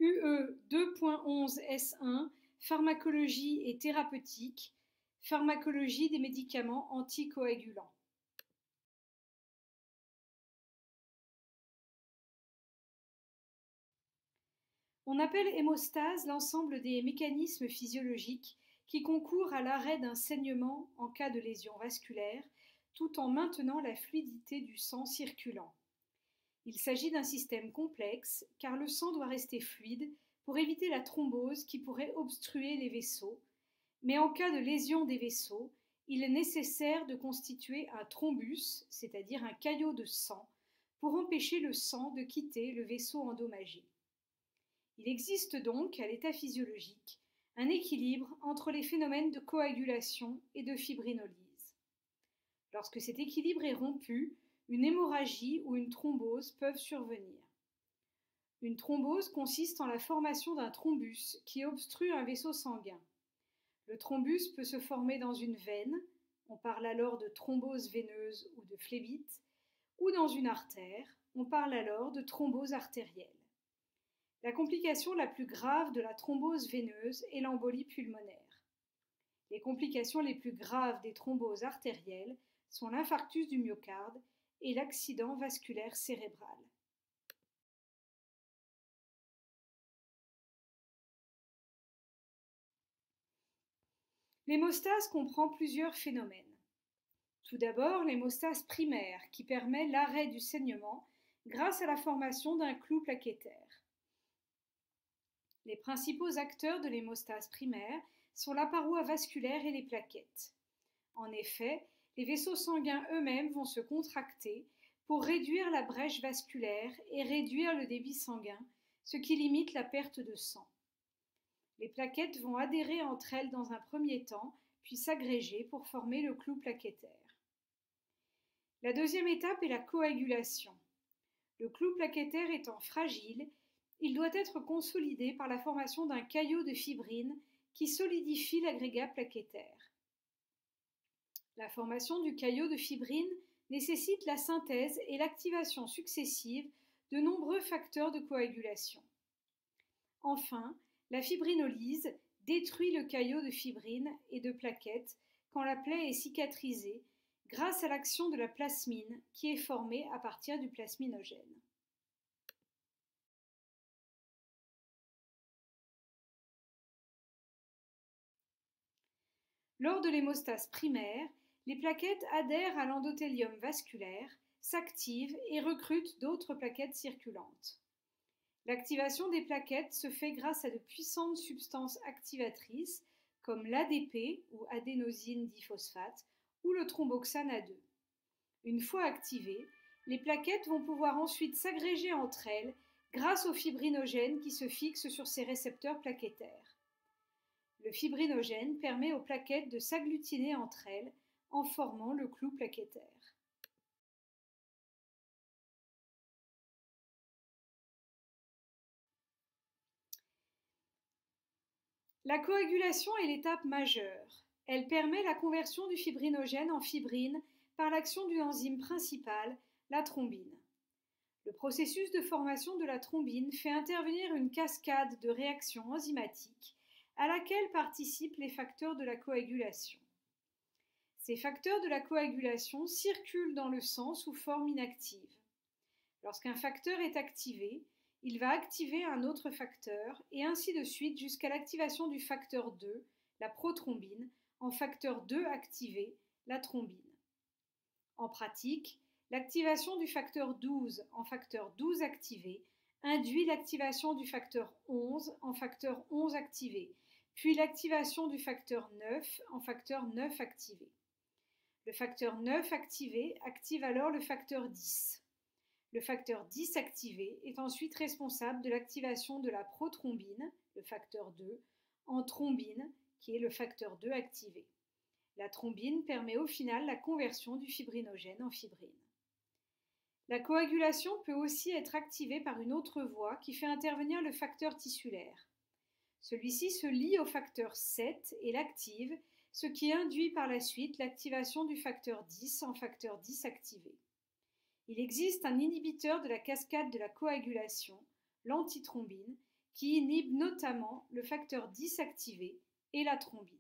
UE 2.11S1 Pharmacologie et thérapeutique, pharmacologie des médicaments anticoagulants. On appelle hémostase l'ensemble des mécanismes physiologiques qui concourent à l'arrêt d'un saignement en cas de lésion vasculaire, tout en maintenant la fluidité du sang circulant. Il s'agit d'un système complexe car le sang doit rester fluide pour éviter la thrombose qui pourrait obstruer les vaisseaux, mais en cas de lésion des vaisseaux, il est nécessaire de constituer un thrombus, c'est-à-dire un caillot de sang, pour empêcher le sang de quitter le vaisseau endommagé. Il existe donc, à l'état physiologique, un équilibre entre les phénomènes de coagulation et de fibrinolyse. Lorsque cet équilibre est rompu, une hémorragie ou une thrombose peuvent survenir. Une thrombose consiste en la formation d'un thrombus qui obstrue un vaisseau sanguin. Le thrombus peut se former dans une veine, on parle alors de thrombose veineuse ou de phlébite, ou dans une artère, on parle alors de thrombose artérielle. La complication la plus grave de la thrombose veineuse est l'embolie pulmonaire. Les complications les plus graves des thromboses artérielles sont l'infarctus du myocarde et l'accident vasculaire cérébral. L'hémostase comprend plusieurs phénomènes. Tout d'abord, l'hémostase primaire qui permet l'arrêt du saignement grâce à la formation d'un clou plaquettaire. Les principaux acteurs de l'hémostase primaire sont la paroi vasculaire et les plaquettes. En effet, les vaisseaux sanguins eux-mêmes vont se contracter pour réduire la brèche vasculaire et réduire le débit sanguin, ce qui limite la perte de sang. Les plaquettes vont adhérer entre elles dans un premier temps, puis s'agréger pour former le clou plaquettaire. La deuxième étape est la coagulation. Le clou plaquettaire étant fragile, il doit être consolidé par la formation d'un caillot de fibrine qui solidifie l'agrégat plaquettaire. La formation du caillot de fibrine nécessite la synthèse et l'activation successive de nombreux facteurs de coagulation. Enfin, la fibrinolyse détruit le caillot de fibrine et de plaquettes quand la plaie est cicatrisée grâce à l'action de la plasmine qui est formée à partir du plasminogène. Lors de l'hémostase primaire, les plaquettes adhèrent à l'endothélium vasculaire, s'activent et recrutent d'autres plaquettes circulantes. L'activation des plaquettes se fait grâce à de puissantes substances activatrices comme l'ADP ou adénosine diphosphate ou le thromboxane A2. Une fois activées, les plaquettes vont pouvoir ensuite s'agréger entre elles grâce au fibrinogène qui se fixe sur ces récepteurs plaquettaires. Le fibrinogène permet aux plaquettes de s'agglutiner entre elles en formant le clou plaquettaire. La coagulation est l'étape majeure. Elle permet la conversion du fibrinogène en fibrine par l'action d'une enzyme principale, la thrombine. Le processus de formation de la thrombine fait intervenir une cascade de réactions enzymatiques à laquelle participent les facteurs de la coagulation. Ces facteurs de la coagulation circulent dans le sang sous forme inactive. Lorsqu'un facteur est activé, il va activer un autre facteur et ainsi de suite jusqu'à l'activation du facteur 2, la prothrombine, en facteur 2 activé, la thrombine. En pratique, l'activation du facteur 12 en facteur 12 activé induit l'activation du facteur 11 en facteur 11 activé, puis l'activation du facteur 9 en facteur 9 activé. Le facteur 9 activé active alors le facteur 10. Le facteur 10 activé est ensuite responsable de l'activation de la prothrombine, le facteur 2, en thrombine, qui est le facteur 2 activé. La thrombine permet au final la conversion du fibrinogène en fibrine. La coagulation peut aussi être activée par une autre voie qui fait intervenir le facteur tissulaire. Celui-ci se lie au facteur 7 et l'active, ce qui induit par la suite l'activation du facteur 10 en facteur 10 activé. Il existe un inhibiteur de la cascade de la coagulation, l'antithrombine, qui inhibe notamment le facteur 10 activé et la thrombine.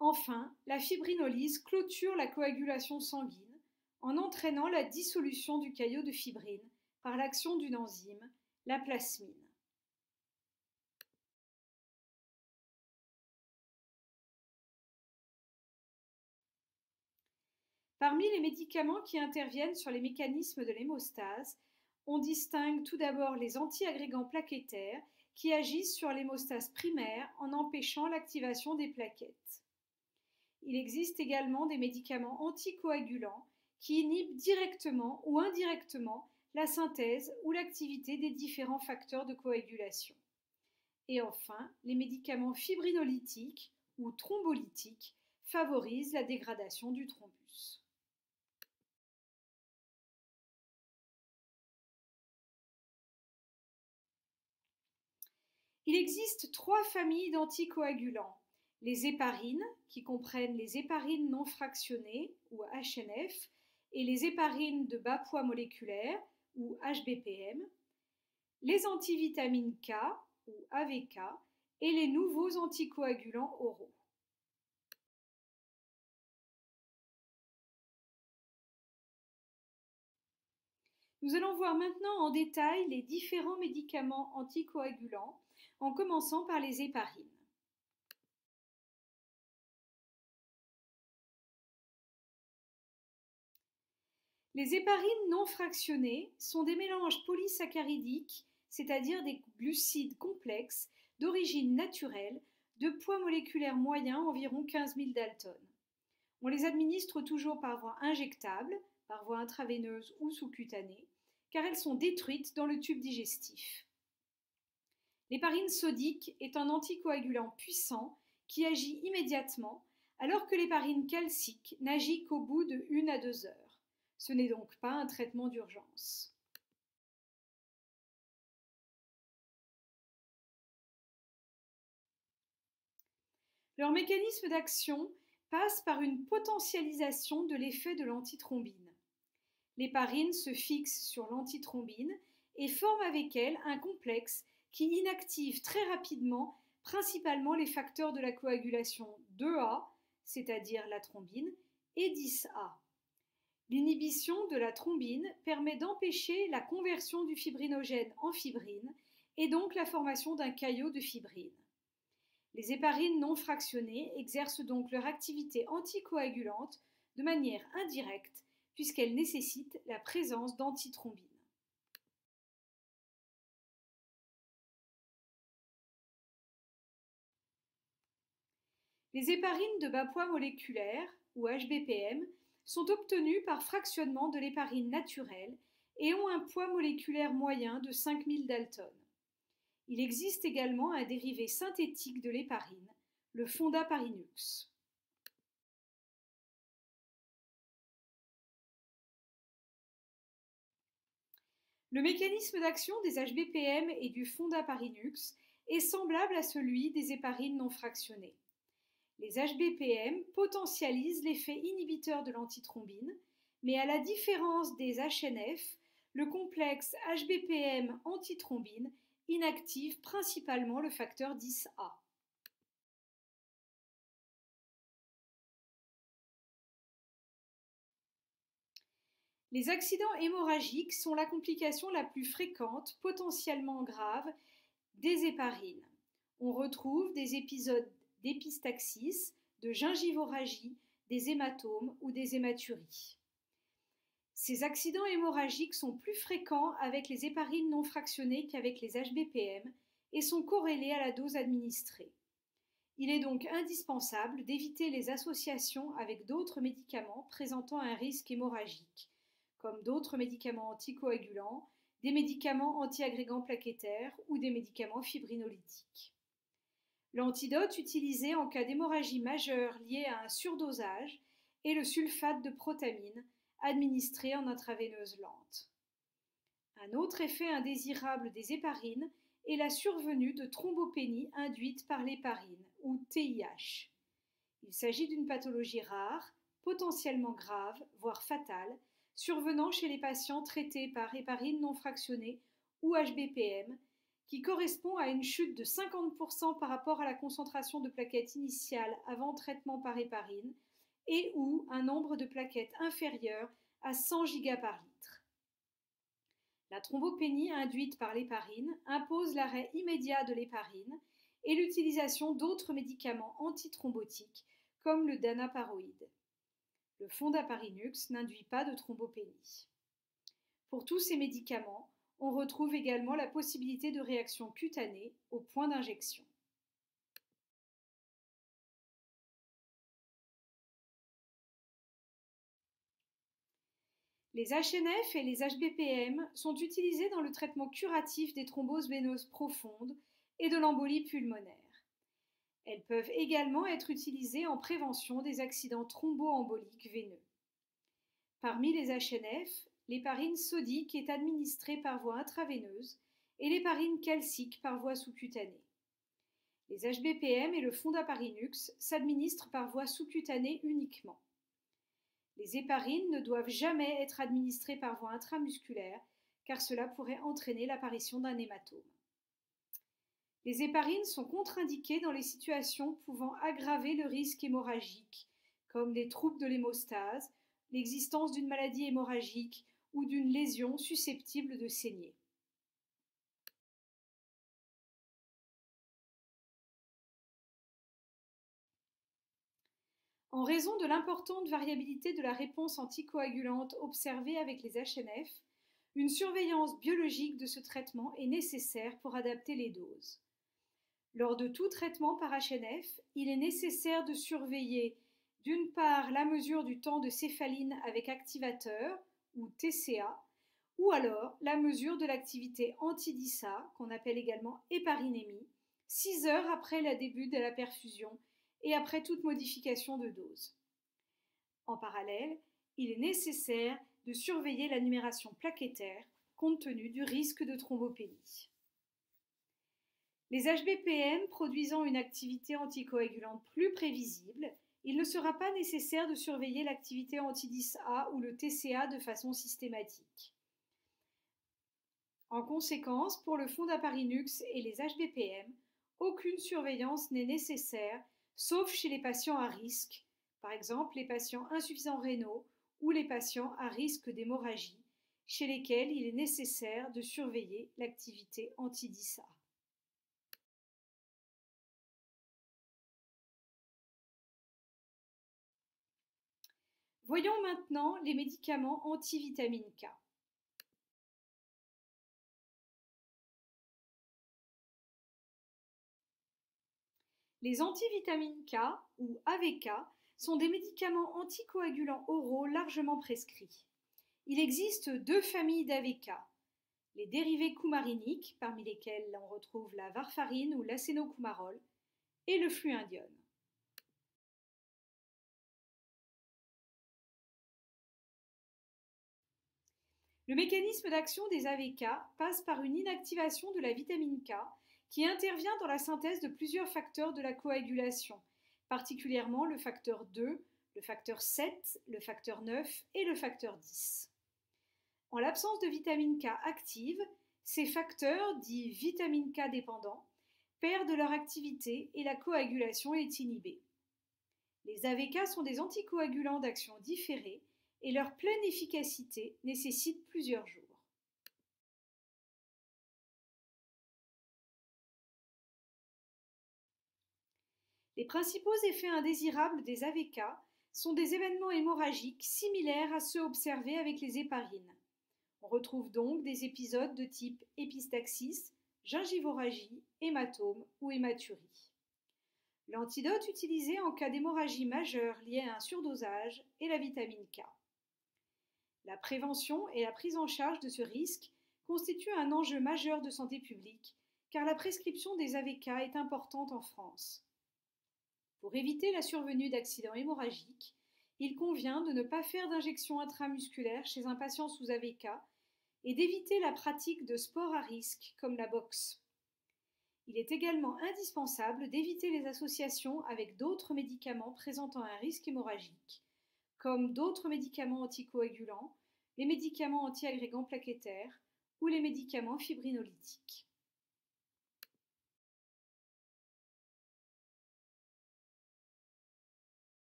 Enfin, la fibrinolyse clôture la coagulation sanguine en entraînant la dissolution du caillot de fibrine par l'action d'une enzyme, la plasmine. Parmi les médicaments qui interviennent sur les mécanismes de l'hémostase, on distingue tout d'abord les antiagrégants plaquettaires qui agissent sur l'hémostase primaire en empêchant l'activation des plaquettes. Il existe également des médicaments anticoagulants qui inhibent directement ou indirectement la synthèse ou l'activité des différents facteurs de coagulation. Et enfin, les médicaments fibrinolytiques ou thrombolytiques favorisent la dégradation du thrombus. Il existe 3 familles d'anticoagulants. Les héparines, qui comprennent les héparines non fractionnées, ou HNF, et les héparines de bas poids moléculaire, ou HBPM, les antivitamines K, ou AVK, et les nouveaux anticoagulants oraux. Nous allons voir maintenant en détail les différents médicaments anticoagulants, en commençant par les héparines. Les héparines non fractionnées sont des mélanges polysaccharidiques, c'est-à-dire des glucides complexes d'origine naturelle, de poids moléculaire moyen environ 15 000 Dalton. On les administre toujours par voie injectable, par voie intraveineuse ou sous-cutanée, car elles sont détruites dans le tube digestif. L'héparine sodique est un anticoagulant puissant qui agit immédiatement, alors que l'héparine calcique n'agit qu'au bout de 1 à 2 heures. Ce n'est donc pas un traitement d'urgence. Leur mécanisme d'action passe par une potentialisation de l'effet de l'antithrombine. L'héparine se fixe sur l'antithrombine et forme avec elle un complexe qui inactive très rapidement principalement les facteurs de la coagulation 2A, c'est-à-dire la thrombine, et 10A. L'inhibition de la thrombine permet d'empêcher la conversion du fibrinogène en fibrine et donc la formation d'un caillot de fibrine. Les héparines non fractionnées exercent donc leur activité anticoagulante de manière indirecte puisqu'elles nécessitent la présence d'antithrombine. Les héparines de bas poids moléculaire, ou HBPM, sont obtenues par fractionnement de l'héparine naturelle et ont un poids moléculaire moyen de 5000 Dalton. Il existe également un dérivé synthétique de l'héparine, le fondaparinux. Le mécanisme d'action des HBPM et du fondaparinux est semblable à celui des héparines non fractionnées. Les HBPM potentialisent l'effet inhibiteur de l'antithrombine, mais à la différence des HNF, le complexe HBPM antithrombine inactive principalement le facteur 10A. Les accidents hémorragiques sont la complication la plus fréquente, potentiellement grave, des héparines. On retrouve des épisodes d'épistaxis, de gingivorragie, des hématomes ou des hématuries. Ces accidents hémorragiques sont plus fréquents avec les héparines non fractionnées qu'avec les HBPM et sont corrélés à la dose administrée. Il est donc indispensable d'éviter les associations avec d'autres médicaments présentant un risque hémorragique, comme d'autres médicaments anticoagulants, des médicaments antiagrégants plaquettaires ou des médicaments fibrinolytiques. L'antidote utilisé en cas d'hémorragie majeure liée à un surdosage est le sulfate de protamine, administré en intraveineuse lente. Un autre effet indésirable des héparines est la survenue de thrombopénie induite par l'héparine, ou TIH. Il s'agit d'une pathologie rare, potentiellement grave, voire fatale, survenant chez les patients traités par héparine non fractionnée ou HBPM, qui correspond à une chute de 50% par rapport à la concentration de plaquettes initiale avant traitement par héparine et ou un nombre de plaquettes inférieur à 100 Giga par litre. La thrombopénie induite par l'héparine impose l'arrêt immédiat de l'héparine et l'utilisation d'autres médicaments antithrombotiques comme le danaparoïde. Le fondaparinux n'induit pas de thrombopénie. Pour tous ces médicaments, on retrouve également la possibilité de réaction cutanée au point d'injection. Les HNF et les HBPM sont utilisés dans le traitement curatif des thromboses veineuses profondes et de l'embolie pulmonaire. Elles peuvent également être utilisées en prévention des accidents thromboemboliques veineux. Parmi les HNF, l'héparine sodique est administrée par voie intraveineuse et l'héparine calcique par voie sous-cutanée. Les HBPM et le fondaparinux s'administrent par voie sous-cutanée uniquement. Les héparines ne doivent jamais être administrées par voie intramusculaire car cela pourrait entraîner l'apparition d'un hématome. Les héparines sont contre-indiquées dans les situations pouvant aggraver le risque hémorragique, comme les troubles de l'hémostase, l'existence d'une maladie hémorragique ou d'une lésion susceptible de saigner. En raison de l'importante variabilité de la réponse anticoagulante observée avec les HNF, une surveillance biologique de ce traitement est nécessaire pour adapter les doses. Lors de tout traitement par HNF, il est nécessaire de surveiller d'une part la mesure du temps de céphaline avec activateur, ou TCA, ou alors la mesure de l'activité anti-DISA, qu'on appelle également héparinémie, 6 heures après le début de la perfusion et après toute modification de dose. En parallèle, il est nécessaire de surveiller la numération plaquettaire compte tenu du risque de thrombopénie. Les HBPM produisant une activité anticoagulante plus prévisible, il ne sera pas nécessaire de surveiller l'activité anti-DISA ou le TCA de façon systématique. En conséquence, pour le fondaparinux et les HBPM, aucune surveillance n'est nécessaire, sauf chez les patients à risque, par exemple les patients insuffisants rénaux ou les patients à risque d'hémorragie, chez lesquels il est nécessaire de surveiller l'activité anti-DISA. Voyons maintenant les médicaments anti-vitamine K. Les antivitamines K, ou AVK, sont des médicaments anticoagulants oraux largement prescrits. Il existe deux familles d'AVK, les dérivés coumariniques, parmi lesquels on retrouve la varfarine ou l'acénocoumarol, et le fluindione. Le mécanisme d'action des AVK passe par une inactivation de la vitamine K qui intervient dans la synthèse de plusieurs facteurs de la coagulation, particulièrement le facteur 2, le facteur 7, le facteur 9 et le facteur 10. En l'absence de vitamine K active, ces facteurs, dits vitamine K dépendants, perdent leur activité et la coagulation est inhibée. Les AVK sont des anticoagulants d'action différée et leur pleine efficacité nécessite plusieurs jours. Les principaux effets indésirables des AVK sont des événements hémorragiques similaires à ceux observés avec les héparines. On retrouve donc des épisodes de type épistaxis, gingivorragie, hématome ou hématurie. L'antidote utilisé en cas d'hémorragie majeure liée à un surdosage est la vitamine K. La prévention et la prise en charge de ce risque constituent un enjeu majeur de santé publique car la prescription des AVK est importante en France. Pour éviter la survenue d'accidents hémorragiques, il convient de ne pas faire d'injection intramusculaire chez un patient sous AVK et d'éviter la pratique de sports à risque comme la boxe. Il est également indispensable d'éviter les associations avec d'autres médicaments présentant un risque hémorragique, comme d'autres médicaments anticoagulants, les médicaments antiagrégants plaquettaires ou les médicaments fibrinolytiques.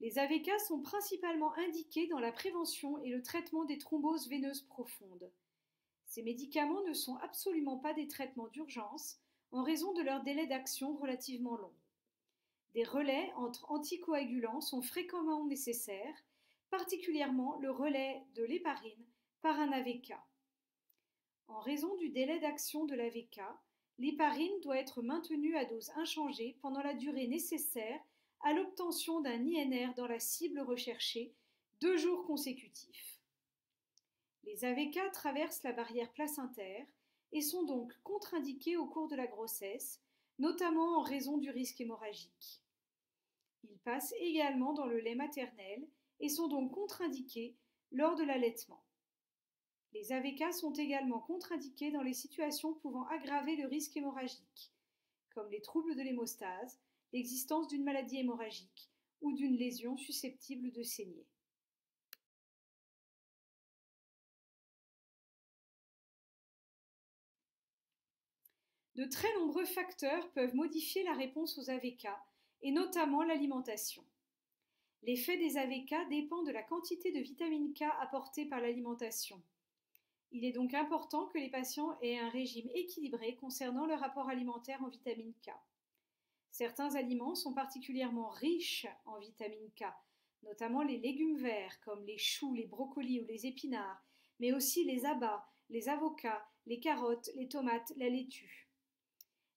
Les AVK sont principalement indiqués dans la prévention et le traitement des thromboses veineuses profondes. Ces médicaments ne sont absolument pas des traitements d'urgence en raison de leur délai d'action relativement long. Des relais entre anticoagulants sont fréquemment nécessaires, particulièrement le relais de l'héparine par un AVK. En raison du délai d'action de l'AVK, l'héparine doit être maintenue à dose inchangée pendant la durée nécessaire à l'obtention d'un INR dans la cible recherchée 2 jours consécutifs. Les AVK traversent la barrière placentaire et sont donc contre-indiqués au cours de la grossesse, notamment en raison du risque hémorragique. Ils passent également dans le lait maternel et sont donc contre-indiqués lors de l'allaitement. Les AVK sont également contre-indiqués dans les situations pouvant aggraver le risque hémorragique, comme les troubles de l'hémostase, l'existence d'une maladie hémorragique ou d'une lésion susceptible de saigner. De très nombreux facteurs peuvent modifier la réponse aux AVK, et notamment l'alimentation. L'effet des AVK dépend de la quantité de vitamine K apportée par l'alimentation. Il est donc important que les patients aient un régime équilibré concernant leur apport alimentaire en vitamine K. Certains aliments sont particulièrement riches en vitamine K, notamment les légumes verts comme les choux, les brocolis ou les épinards, mais aussi les abats, les avocats, les carottes, les tomates, la laitue.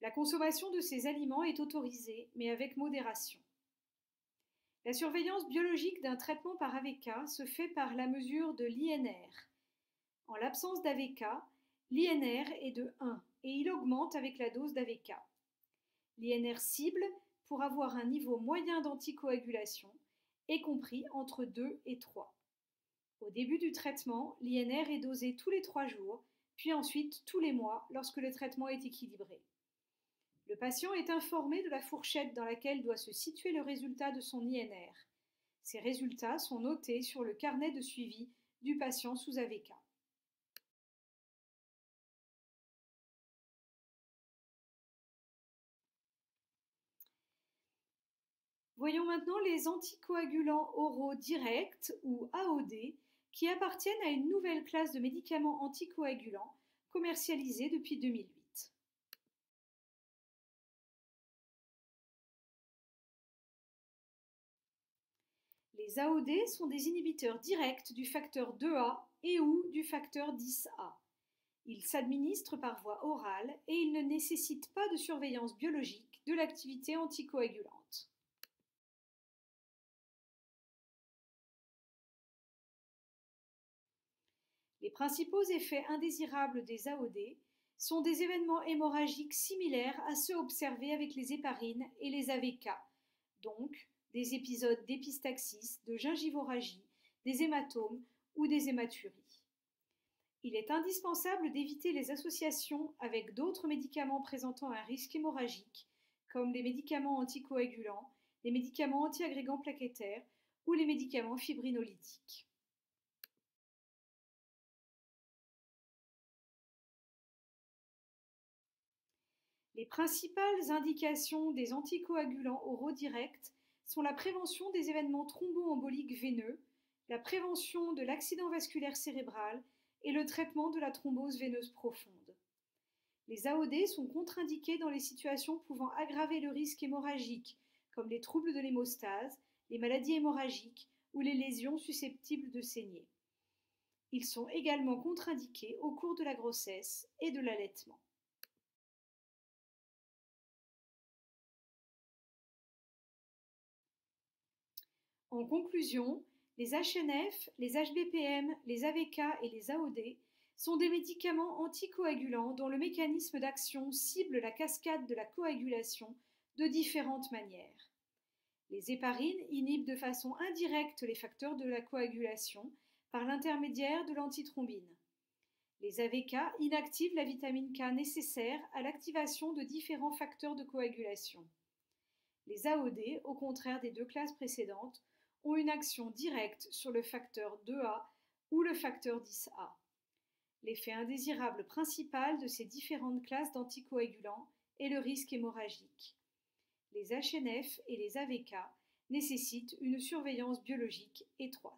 La consommation de ces aliments est autorisée, mais avec modération. La surveillance biologique d'un traitement par AVK se fait par la mesure de l'INR. En l'absence d'AVK, l'INR est de 1 et il augmente avec la dose d'AVK. L'INR cible, pour avoir un niveau moyen d'anticoagulation, est compris entre 2 et 3. Au début du traitement, l'INR est dosé tous les 3 jours, puis ensuite tous les mois lorsque le traitement est équilibré. Le patient est informé de la fourchette dans laquelle doit se situer le résultat de son INR. Ces résultats sont notés sur le carnet de suivi du patient sous AVK. Voyons maintenant les anticoagulants oraux directs ou AOD qui appartiennent à une nouvelle classe de médicaments anticoagulants commercialisés depuis 2008. Les AOD sont des inhibiteurs directs du facteur 2A et ou du facteur 10A. Ils s'administrent par voie orale et ils ne nécessitent pas de surveillance biologique de l'activité anticoagulante. Les principaux effets indésirables des AOD sont des événements hémorragiques similaires à ceux observés avec les héparines et les AVK, donc des épisodes d'épistaxis, de gingivorragie, des hématomes ou des hématuries. Il est indispensable d'éviter les associations avec d'autres médicaments présentant un risque hémorragique, comme les médicaments anticoagulants, les médicaments antiagrégants plaquettaires ou les médicaments fibrinolytiques. Les principales indications des anticoagulants oraux directs sont la prévention des événements thromboemboliques veineux, la prévention de l'accident vasculaire cérébral et le traitement de la thrombose veineuse profonde. Les AOD sont contre-indiqués dans les situations pouvant aggraver le risque hémorragique, comme les troubles de l'hémostase, les maladies hémorragiques ou les lésions susceptibles de saigner. Ils sont également contre-indiqués au cours de la grossesse et de l'allaitement. En conclusion, les HNF, les HBPM, les AVK et les AOD sont des médicaments anticoagulants dont le mécanisme d'action cible la cascade de la coagulation de différentes manières. Les héparines inhibent de façon indirecte les facteurs de la coagulation par l'intermédiaire de l'antithrombine. Les AVK inactivent la vitamine K nécessaire à l'activation de différents facteurs de coagulation. Les AOD, au contraire des deux classes précédentes, ont une action directe sur le facteur 2A ou le facteur 10A. L'effet indésirable principal de ces différentes classes d'anticoagulants est le risque hémorragique. Les HNF et les AVK nécessitent une surveillance biologique étroite.